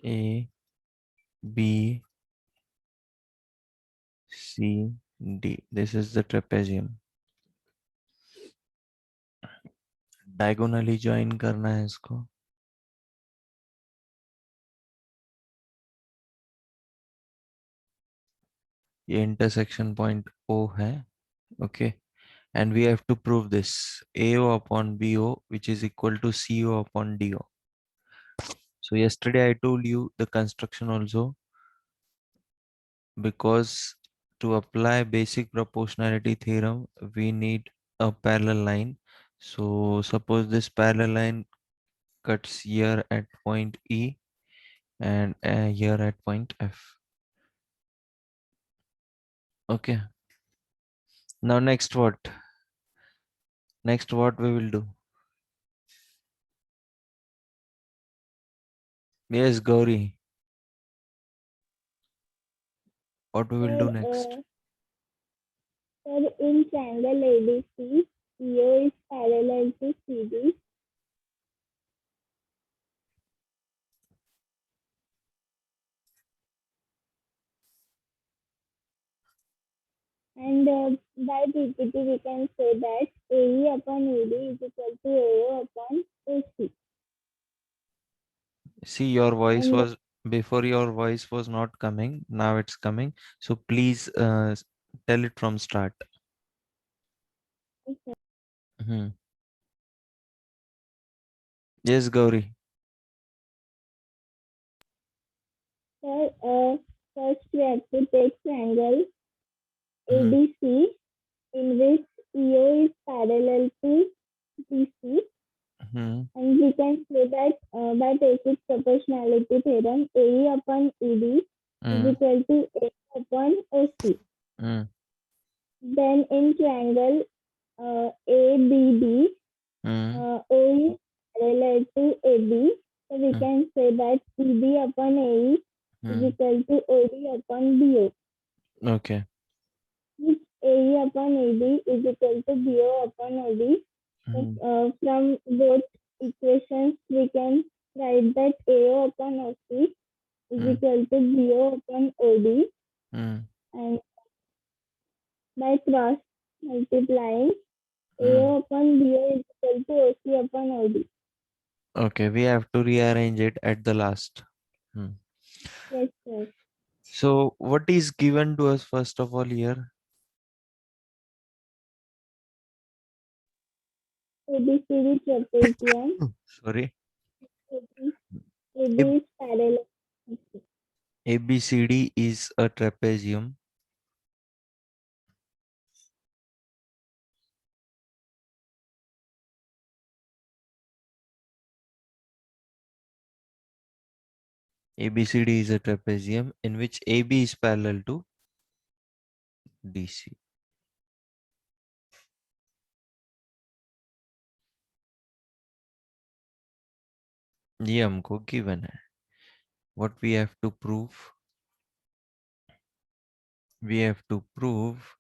A, B, C, D. This is the trapezium. Diagonally join करना है इसको. ये intersection point O है. Okay. And we have to prove this AO upon BO, which is equal to CO upon DO. So yesterday I told you the construction also, because to apply basic proportionality theorem, we need a parallel line. So suppose this parallel line cuts here at point E and here at point F. Okay. Now next what? Next what we will do? Yes, Gauri. What we will Sir, do next? in triangle ABC, EO is parallel to CD and by PPT we can say that AE upon ED is equal to AO upon AC. See, your voice And was before, your voice was not coming. Now it's coming. So please tell it from start. Hmm. Yes, Gauri. sir, first we have to take triangle Hmm. ABC in which EO is parallel to DC, Hmm. and we can say that by taking proportionality theorem, AE upon ED is Hmm. equal to A upon OC. Hmm. Then in triangle ABD, Hmm. O is parallel to AB, so we Hmm. can say that EB upon AE is Hmm. equal to OD upon BO. Okay. Which AE upon AD is equal to BO upon OD. So, Hmm. from both equations, we can write that AO upon OC is Hmm. equal to BO upon OD, Hmm. and by cross multiplying, Hmm. AO upon BO is equal to OC upon OD. Okay, we have to rearrange it at the last. Hmm. Yes, sir. So what is given to us first of all here? ABCD trapezium. Sorry. AB, AB A- is parallel. ABCD is a trapezium. ABCD is a trapezium in which AB is parallel to DC. ये हमको given है. What we have to prove? We have to prove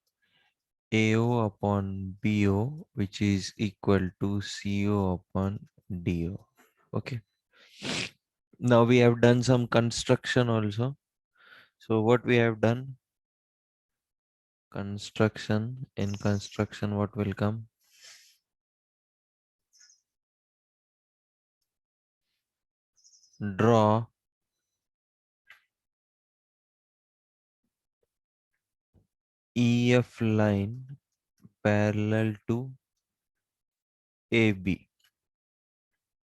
AO upon BO, which is equal to CO upon DO. Okay. Now we have done some construction also. So what we have done? Construction. In construction, what will come? Draw EF line parallel to AB,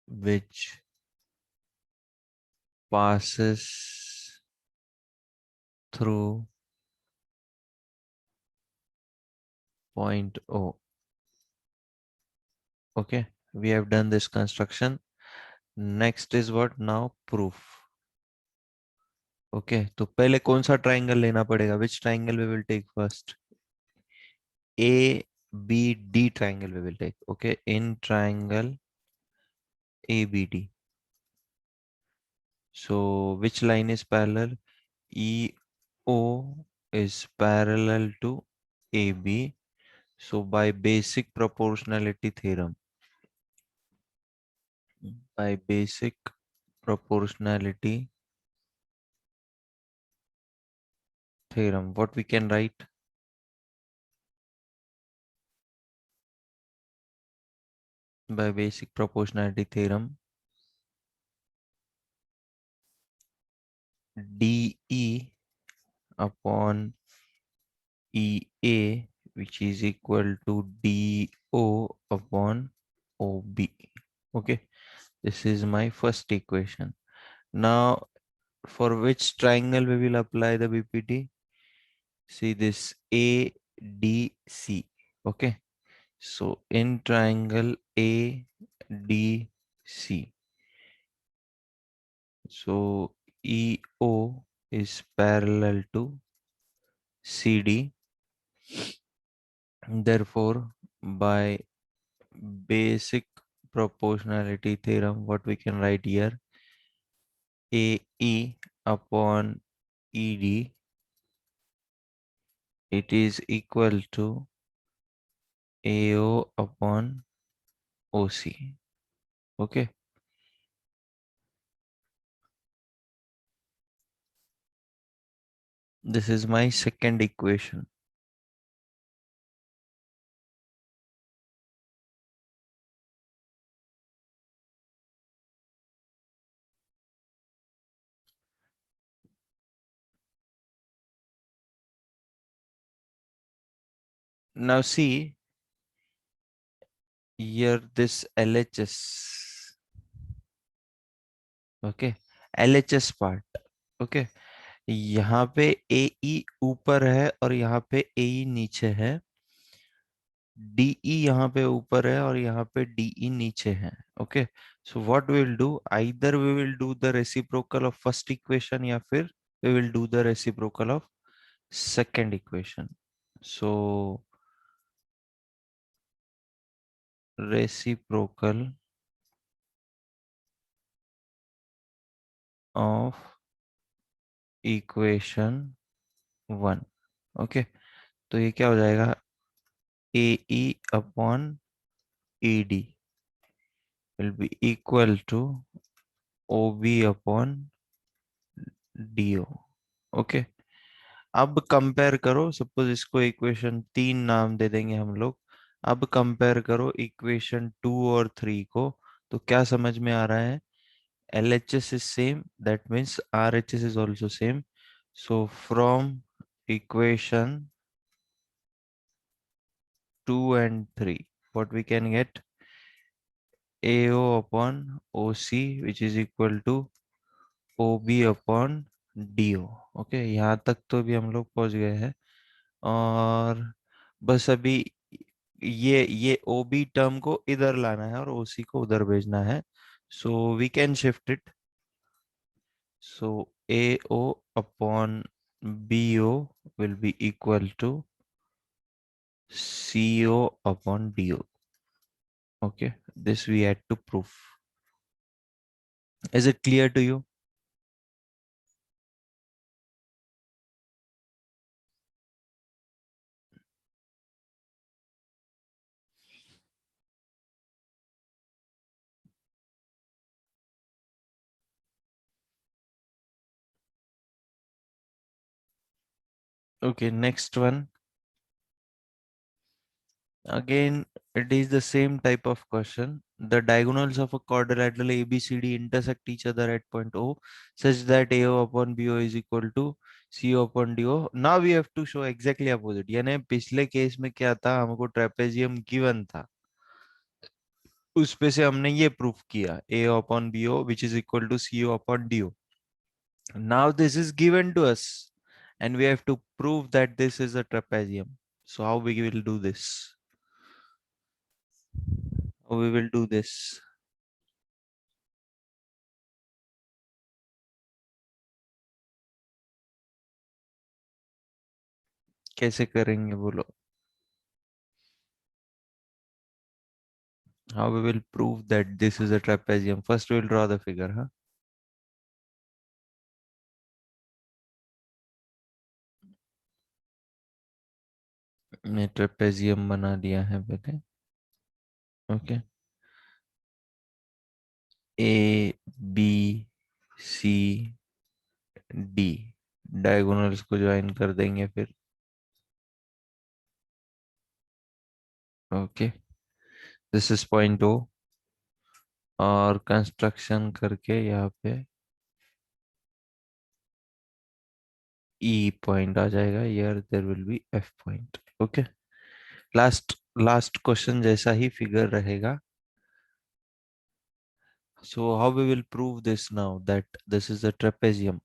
which passes through point O. Okay, we have done this construction. Next is what? Now proof. Okay, तो पहले कौन सा triangle लेना पड़ेगा? Which triangle we will take first? A B D triangle we will take. Okay, in triangle ABD. So which line is parallel? EO is parallel to AB. So by basic proportionality theorem, by basic proportionality theorem, what we can write? By basic proportionality theorem, dE upon EA, which is equal to DO upon OB. Okay, this is my first equation. Now, for which triangle we will apply the BPT? See this ADC. Okay, so in triangle ADC, so EO is parallel to CD. Therefore, by basic proportionality theorem, what we can write here, AE upon ED, it is equal to AO upon OC. Okay, this is my second equation. Now see here this LHS. Okay, LHS part. Okay, यहाँ पे AE ऊपर है और यहाँ पे AE नीचे है, DE यहाँ पे ऊपर है और यहाँ पे DE नीचे है. Okay, so what we will do, either we will do the reciprocal of first equation या फिर we will do the reciprocal of second equation. So reciprocal of equation 1. Okay, तो ये क्या हो जाएगा, AE upon ED will be equal to OB upon DO. Okay, अब compare करो, suppose इसको इक्वेशन 3 नाम दे देंगे हम लोग. अब कंपेयर करो इक्वेशन 2 और 3 को, तो क्या समझ में आ रहा है, LHS is same, that means RHS is also same. So from equation 2 and 3, what we can get, AO upon OC which is equal to OB upon DO. Okay, यहाँ तक तो भी हम लोग पहुंच गए हैं. और बस अभी ये OB टर्म को इधर लाना है और OC को उधर भेजना है. So we can shift it. So AO upon BO will be equal to CO upon DO. Okay, this we had to prove. Is it clear to you? Okay, next one. Again, it is the same type of question. The diagonals of a quadrilateral ABCD intersect each other at point O such that AO upon BO is equal to CO upon DO. Now we have to show exactly opposite. यानी पिछले case में क्या था, हमको trapezium given था, उस पे से हमने ये प्रूफ किया AO upon BO which is equal to CO upon DO. Now this is given to us and we have to prove that this is a trapezium. So how we will do this? How we will do this? कैसे करेंगे बोलो? How we will prove that this is a trapezium? First we will draw the figure, huh? मैं trapezium बना दिया है पहले. Okay, A B C D. Diagonals को join कर देंगे फिर। Okay, this is point O, और कंस्ट्रक्शन करके यहाँ पे ई पॉइंट आ जाएगा, यार there will be F point. Okay, last last question जैसा ही फिगर रहेगा। So how we will prove this now that this is a trapezium?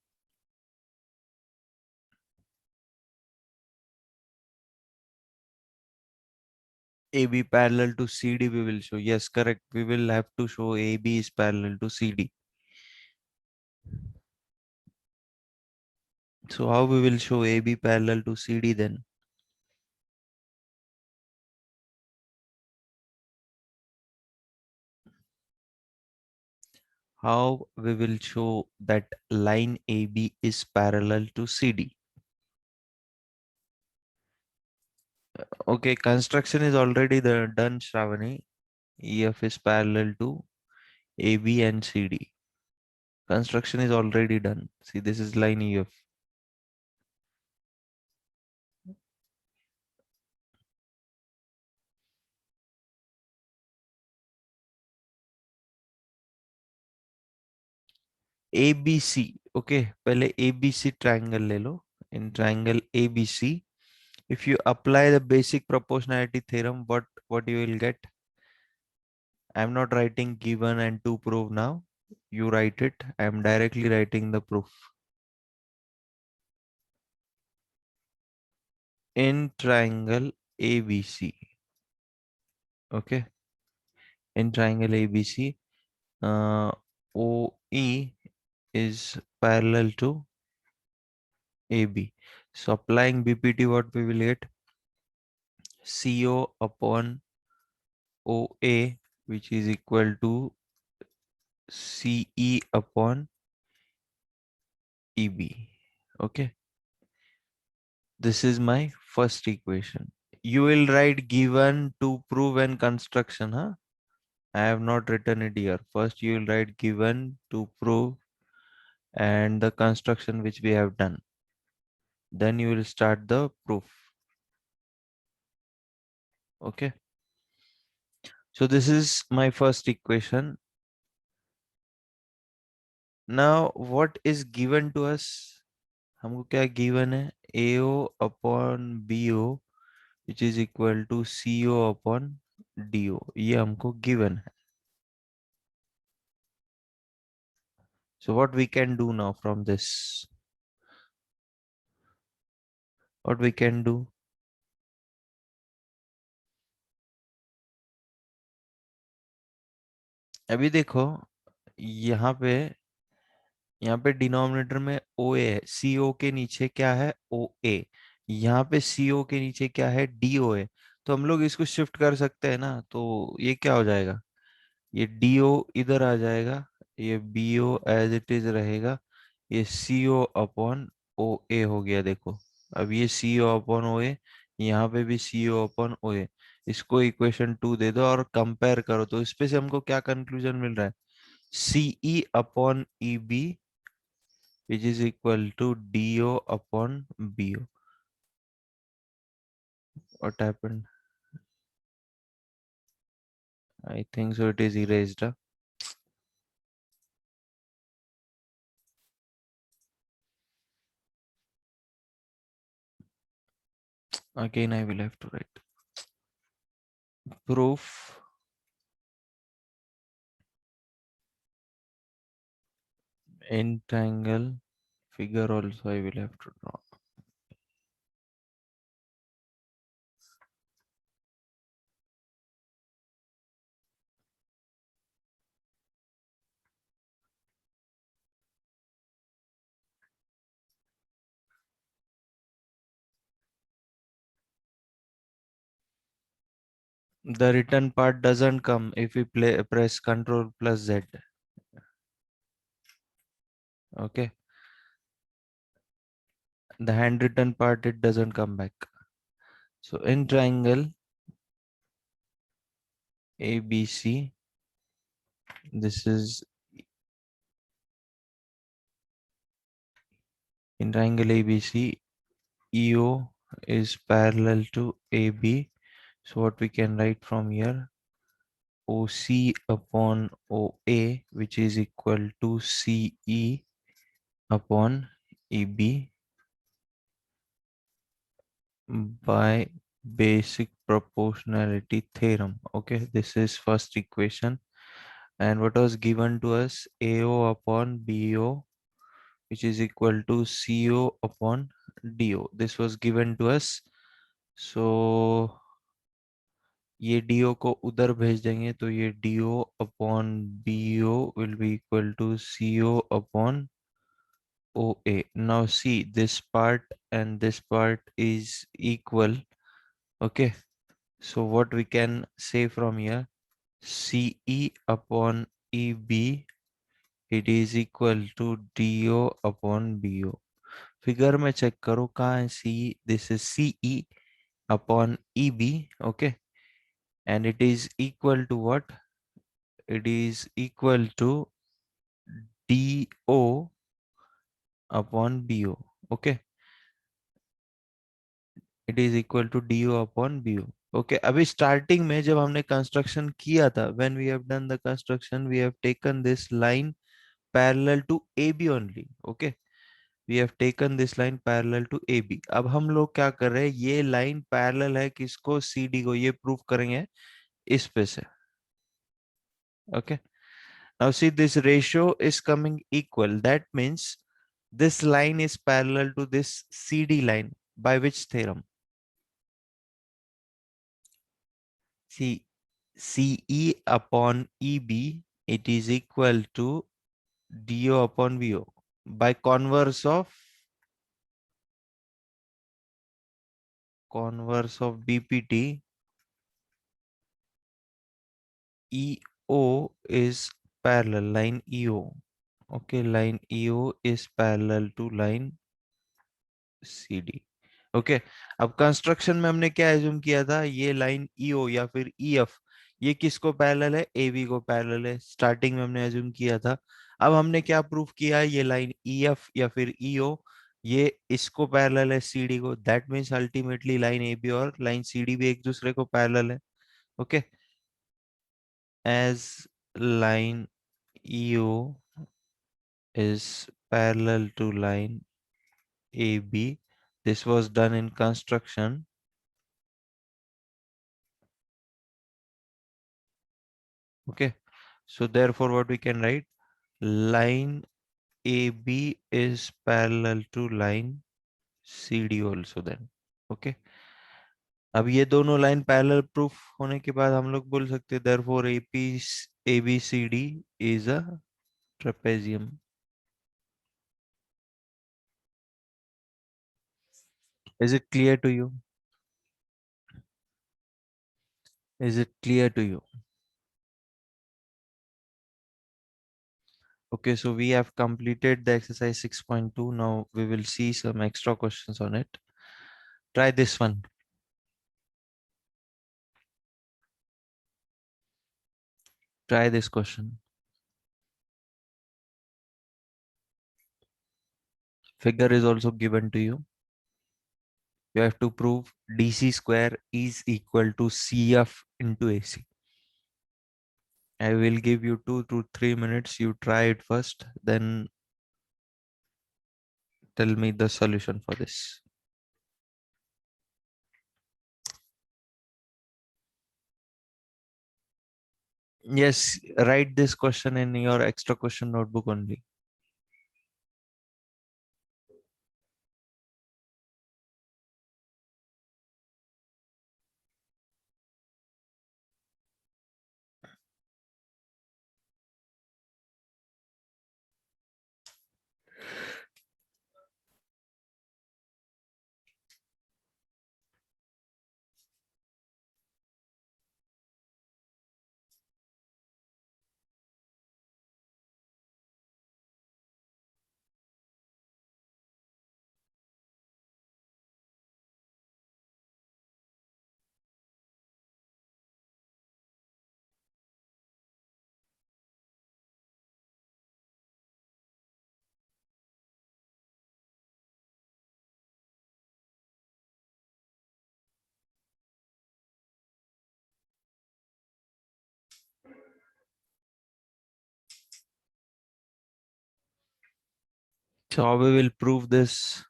AB parallel to CD we will show. Yes, correct. We will have to show AB is parallel to CD. So how we will show AB parallel to CD then? How we will show that line AB is parallel to CD? Okay, construction is already done, Shravani. EF is parallel to AB and CD. Construction is already done. See, this is line EF. ABC, okay, पहले ABC triangle ले लो. In triangle ABC, if you apply the basic proportionality theorem, what you will get? I am not writing given and to prove now. You write it. I am directly writing the proof. In triangle ABC, okay, in triangle ABC, OE is parallel to AB. So applying BPT, what we will get? CO upon OA, which is equal to CE upon EB. Okay, this is my first equation. You will write given to prove and construction, huh? I have not written it here. First, you will write given to prove and the construction which we have done. Then you will start the proof. Okay. So this is my first equation. Now, what is given to us? हमको क्या given है? AO upon BO which is equal to CO upon DO. ये हमको given है. So what we can do now from this? What we can do? अभी देखो, यहाँ पे यहाँ पे डिनोमिनेटर में ओ ए है, सी ओ के नीचे क्या है? ओ ए। यहाँ पे सी ओ के नीचे क्या है? डी ओ ए। तो हम लोग इसको शिफ्ट कर सकते हैं ना, तो ये क्या हो जाएगा? ये डी ओ इधर आ जाएगा, ये B O as it is रहेगा, ये सी ओ अपॉन ओ ए हो गया। देखो, अब ये सी ओ अपॉन ओ ए, यहाँ पे भी सी ओ अपॉन ओ ए। इसको इक्वेशन 2 दे दो और कंपेयर करो, तो इस पे से हमको क्या कंक्लूजन मिल रहा है? C E upon E B which is equal to DO upon BO. What happened? I think so it is erased. Again, I will have to write. Proof in triangle figure also I will have to draw. The written part doesn't come if we press Ctrl plus Z. Okay. The handwritten part, it doesn't come back. So in triangle ABC, this is In triangle ABC, EO is parallel to AB. So what we can write from here, OC upon OA, which is equal to CE upon EB by basic proportionality theorem. Okay, this is first equation. And what was given to us, AO upon BO, which is equal to CO upon DO. This was given to us. So ये DO को उधर भेज देंगे तो ये DO upon BO will be equal to CO upon OA. Now see, this part and this part is equal. Okay, so what we can say from here, CE upon EB, it is equal to DO upon BO. Figure में check करो कहाँ है CE. This is CE upon EB. Okay, and it is equal to what? It is equal to DO upon BO. Okay, it is equal to DO upon BO. Okay, अभी starting में जब हमने construction किया था, when we have done the construction, we have taken this line parallel to AB only. Okay, we have taken this line parallel to AB. अब हम लोग क्या कर रहे हैं, ये लाइन parallel है किसको, CD को, ये प्रूफ करेंगे इस पे से. Okay, now see, this ratio is coming equal. That means this line is parallel to this CD line. By which theorem? See, CE upon EB, it is equal to DO upon BO. By converse of BPT, EO is parallel, line EO. Okay, line EO is parallel to line CD. Okay, अब construction में हमने क्या assume किया था, ये line EO या फिर EF, ये किसको पैरेलल है, एबी को पैरेलल है. स्टार्टिंग में हमने एज्यूम किया था. अब हमने क्या प्रूफ किया है, ये लाइन ईएफ या फिर ईओ, ये इसको पैरेलल है सीडी को. That means ultimately line AB और लाइन सीडी भी एक दूसरे को पैरेलल है. Okay, as line EO is parallel to line AB. This was done in construction. Okay, so therefore what we can write, line AB is parallel to line CD also then. Okay, अब ये दोनों line parallel proof होने के बाद हम लोग बोल सकते हैं therefore AP ABCD is a trapezium. Is it clear to you? Is it clear to you? Okay, so we have completed the exercise 6.2. Now we will see some extra questions on it. Try this one. Try this question. Figure is also given to you. You have to prove DC square is equal to CF into AC. I will give you 2 to 3 minutes. You try it first, then tell me the solution for this. Yes, write this question in your extra question notebook only. So how we will prove this?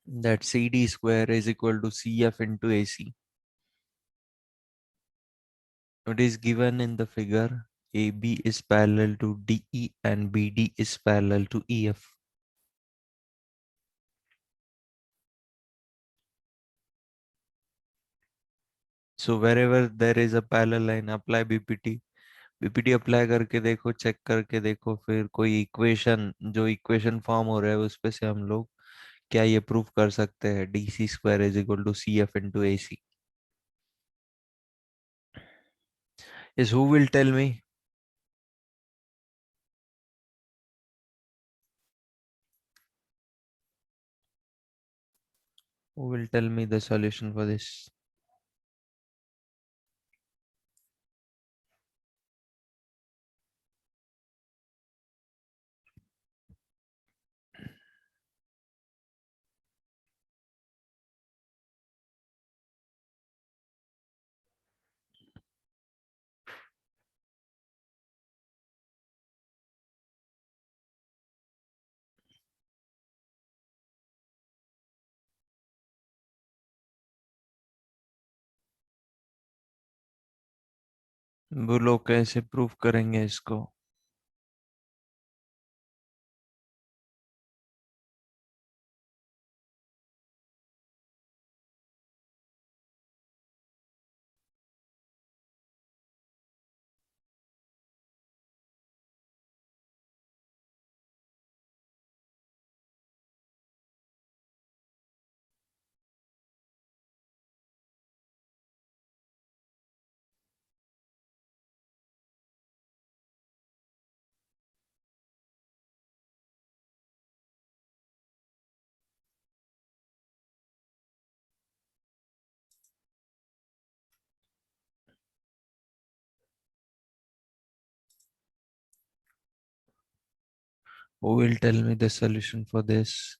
That CD square is equal to CF into AC. It is given in the figure. AB is parallel to DE and BD is parallel to EF. So wherever there is a parallel line, apply BPT. BPT apply करके देखो, check करके देखो, फिर कोई equation जो equation form हो रहा है उस पे से हम लोग क्या ये प्रूफ कर सकते हैं DC square is equal to CF into AC. Is who will tell me? Who will tell me the solution for this? बोलो कैसे प्रूफ करेंगे इसको? Who will tell me the solution for this?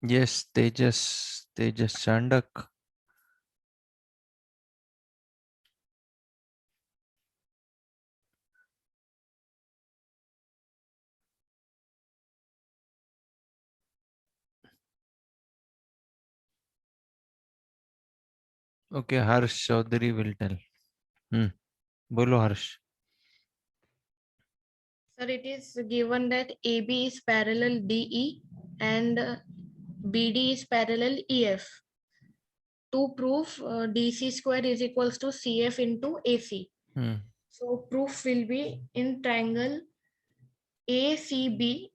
Yes, Tejas Chandak. Okay, Harsh Chaudhary will tell. बोलो हर्ष. Sir, it is given that AB is parallel DE and BD is parallel EF. To prove DC square is equals to CF into AC. So proof will be in triangle ACB,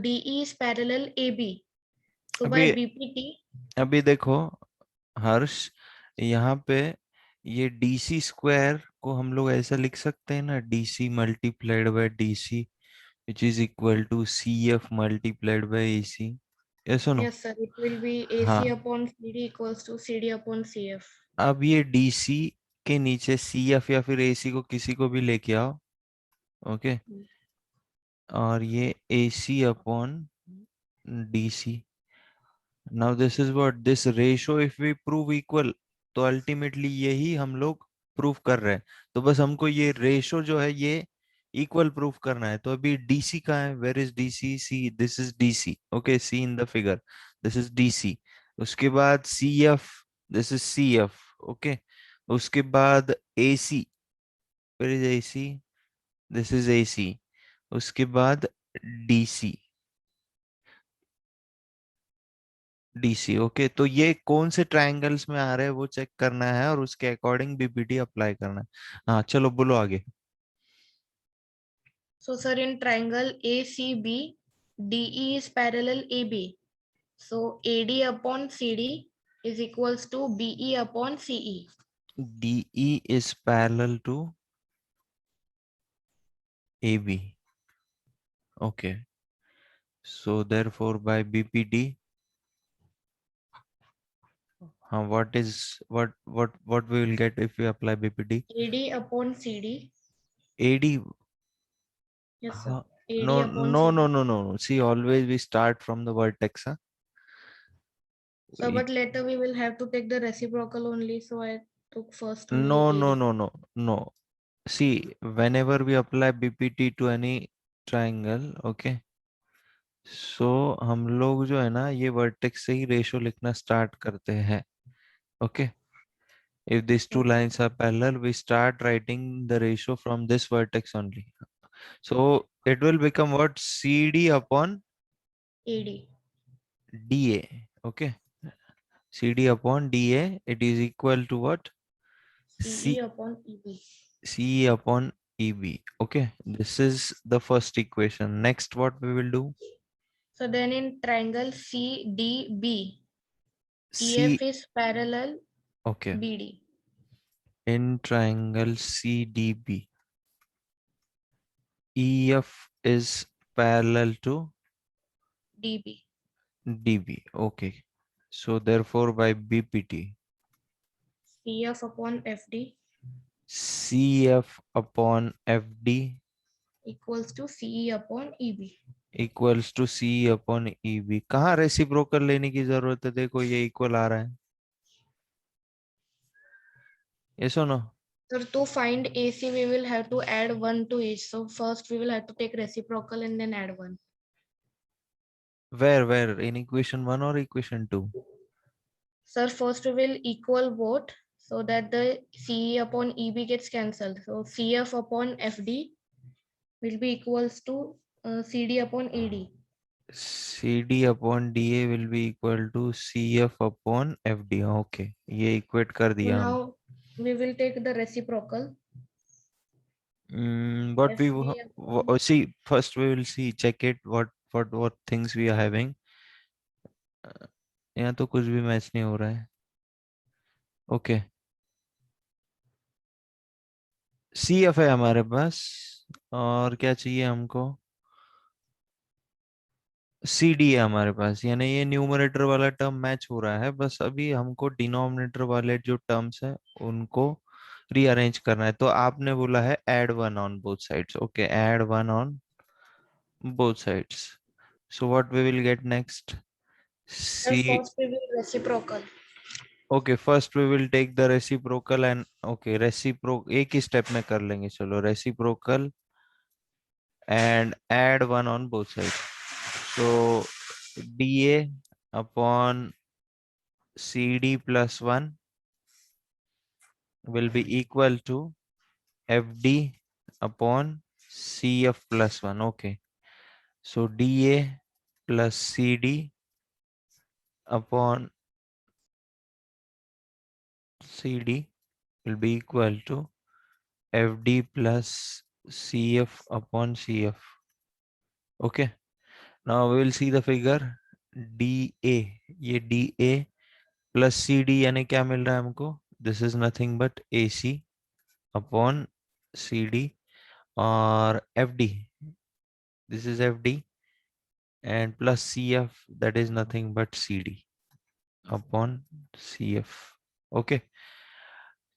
DE is parallel AB. So by BPT. अभी देखो हर्ष, यहाँ पे ये DC square को हम लोग ऐसा लिख सकते हैं ना, DC multiplied by DC which is equal to CF multiplied by AC. Yes or no? Yes sir, it will be AC हाँ. upon CD equals to CD upon CF. अब ये DC के नीचे CF या फिर AC को किसी को भी लेके आओ. ओके. और ये AC upon DC. Now this is what this ratio if we prove equal, तो अल्टीमेटली यही हम लोग प्रूफ कर रहे हैं. तो बस हमको ये रेशो जो है ये इक्वल प्रूफ करना है. तो अभी DC कहाँ है? Where is DC? See, this is DC. Okay, see in the figure, this is DC. उसके बाद CF, this is CF. Okay. उसके बाद AC, where is AC? This is AC. उसके बाद DC, DC. ओके, तो ये कौन से ट्रायंगल्स में आ रहे हैं वो चेक करना है और उसके अकॉर्डिंग BPT अप्लाई करना है. हाँ चलो बोलो आगे. So sir, in triangle ACB, DE is parallel AB. So AD upon CD is equals to BE upon CE. DE is parallel to AB. Okay. So therefore by BPT, what we will get if we apply BPT? AD upon CD. AD. Yes sir. AD No, upon no, no, CD. no, no. See, always we start from the vertex. Huh? So but later we will have to take the reciprocal only. So I took first No, only no, AD. no, no, no. See, whenever we apply BPT to any triangle, okay, so हम लोग जो है ना ये vertex से ही ratio लिखना start करते हैं. Okay, if these two Okay. lines are parallel, we start writing the ratio from this vertex only. So it will become what? CD upon AD. DA. Okay, CD upon DA, it is equal to what? CE C upon EB. CE upon EB. Okay, this is the first equation. Next, what we will do? So then in triangle CDB, EF C. is parallel Okay, BD. in triangle CDB, EF is parallel to DB. DB. Okay, so therefore by BPT, CF upon FD CF upon FD equals to CE upon EB. Equals to C upon EB. कहाँ reciprocal लेने की जरूरत है? देखो ये equal आ रहा है. ये सुनो. So to find AC, we will have to add 1 to each. So first we will have to take reciprocal and then add 1. Where in equation 1 or equation 2? Sir, first we will equal both so that the CE upon EB gets cancelled. So CF upon FD will be equals to CD upon AD. CD upon DA will be equal to CF upon FD. Okay, ये equate कर So दिया हम. now we will take the reciprocal. What we FD upon see first, we will see check it what things we are having. यहाँ तो कुछ भी match नहीं हो रहा है. ओके, CF है हमारे पास. और क्या चाहिए हमको? CD है हमारे पास. यानी ये न्यूमरेटर वाला टर्म मैच हो रहा है. बस अभी हमको डिनोमिनेटर वाले जो टर्म्स है उनको रीअरेंज करना है. तो आपने बोला है add one on both sides. Okay, add one on both sides. So what we will get next? Sir, C. first we will reciprocal. Okay, first we will take the reciprocal and okay, reciprocal एक ही step में कर लेंगे. चलो, reciprocal and add one on both sides. So DA upon CD plus 1 will be equal to FD upon CF plus 1. Okay, so DA plus CD upon CD will be equal to FD plus CF upon CF. Okay, now we will see the figure. DA, ये DA plus CD यानी क्या मिल रहा है हमको? This is nothing but AC upon CD. और FD, this is FD, and plus CF, that is nothing but CD upon CF. Okay,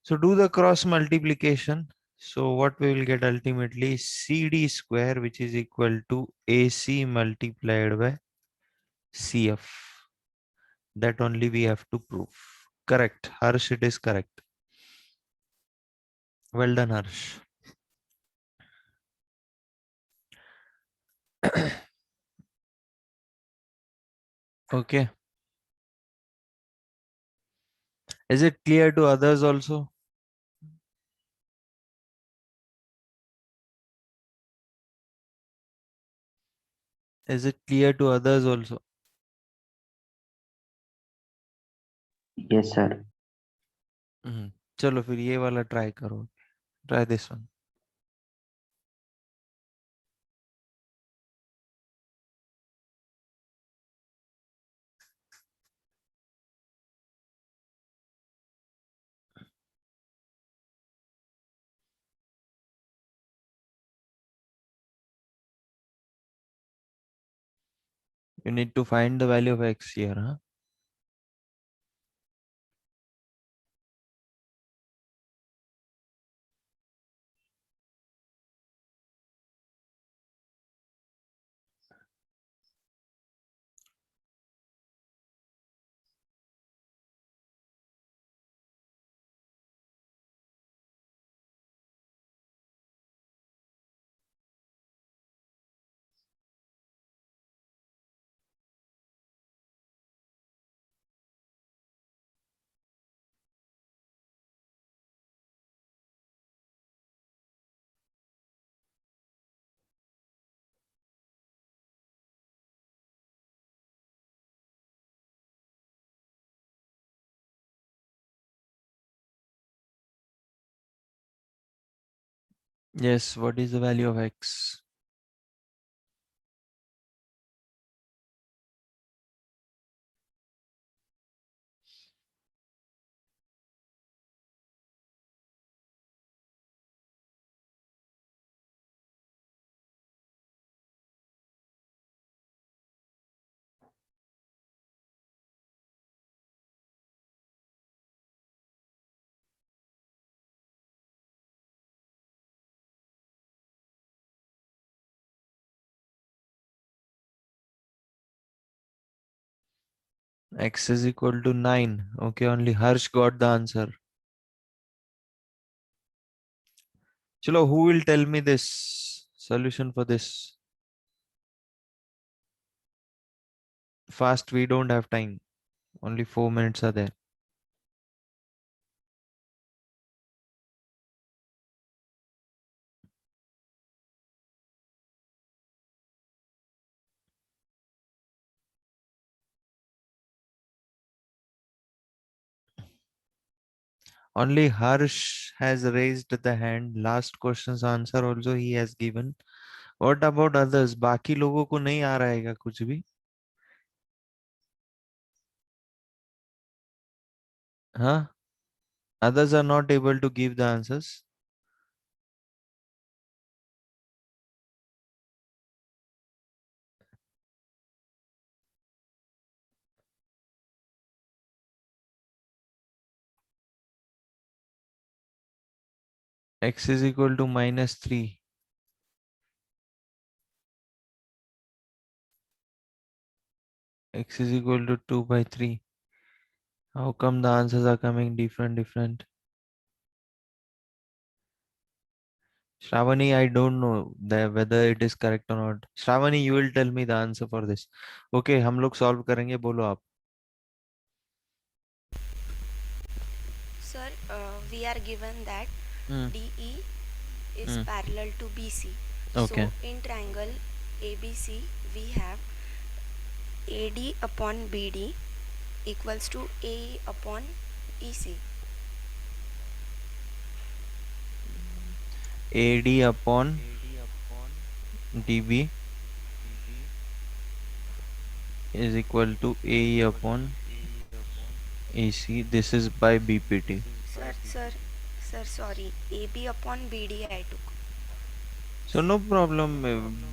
so do the cross multiplication. So what we will get ultimately? CD square, which is equal to AC multiplied by CF. That only we have to prove. Correct, Harsh, it is correct. Well done, Harsh. Okay, is it clear to others also? Is it clear to others also? Yes, sir. चलो फिर ये वाला try करो. Try this one. You need to find the value of x here, huh? Yes, what is the value of x? X is equal to 9. Okay, only Harsh got the answer. Chalo, who will tell me this solution for this? Fast, we don't have time. Only 4 minutes are there. Only Harsh has raised the hand. Last question's answer also he has given. What about others? बाकी लोगों को नहीं आ रहा है क्या कुछ भी? Huh? Others are not able to give the answers. X is equal to -3. X is equal to 2/3. How come the answers are coming different? Shravani, I don't know whether it is correct or not. Shravani, you will tell me the answer for this. Okay, हम लोग solve करेंगे, बोलो आप. Sir, we are given that Hmm. DE is Hmm. parallel to BC. Okay. So in triangle ABC, we have AD upon BD equals to AE upon EC. AD upon DB is equal to AE upon AC. This is by BPT. Sir, sorry. AB upon BD I took. So no problem.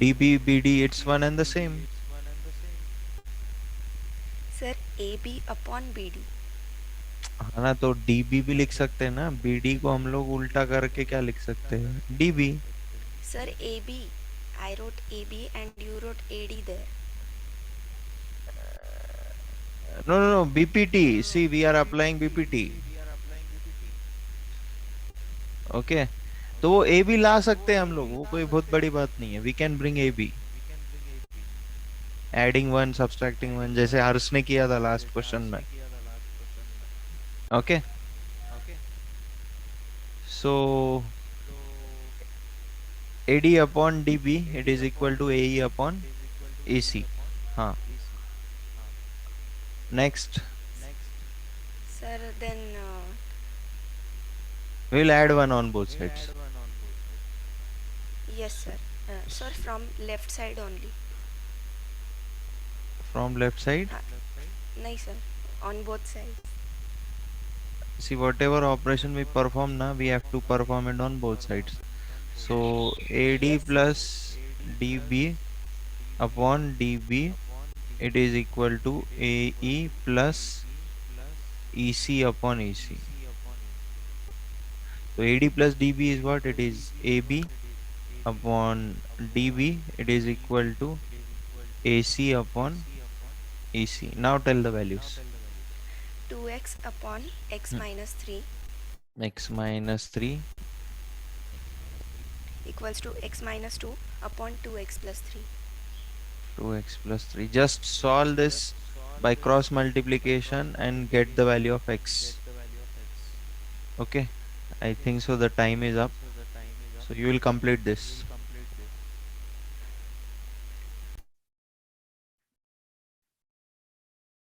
DB, BD, it's one and the same. Sir, AB upon BD. हाँ ना, तो DB भी लिख सकते हैं ना. BD को हम लोग उल्टा करके क्या लिख सकते हैं? DB. Sir, AB. I wrote AB and you wrote AD there. No. BPT. See, we are applying BPT. Okay. तो वो ए भी ला सकते हैं हम लोग, वो कोई बहुत बड़ी बात नहीं है. We can bring A B, adding one subtracting one, जैसे हर्ष ने किया था लास्ट क्वेश्चन में. Okay, so AD upon DB it is equal to AE upon AC. हाँ, next Sir, then we'll add one on both sides. yes, sir. Sir, from left side only. From left side, Nahi, sir. On both sides. see, whatever operation we perform now, we have to perform it on both sides. So AD plus DB upon DB, it is equal to AE plus EC upon EC. So AD plus DB is what? It is AB upon DB, it is equal to AC upon EC. Now tell the values. 2x upon x minus 3 X minus 3 equals to x minus 2 upon 2x plus 3. 2x plus 3. Just solve this by cross multiplication and get the value of x. Okay, I think so the time is up, so you will complete this.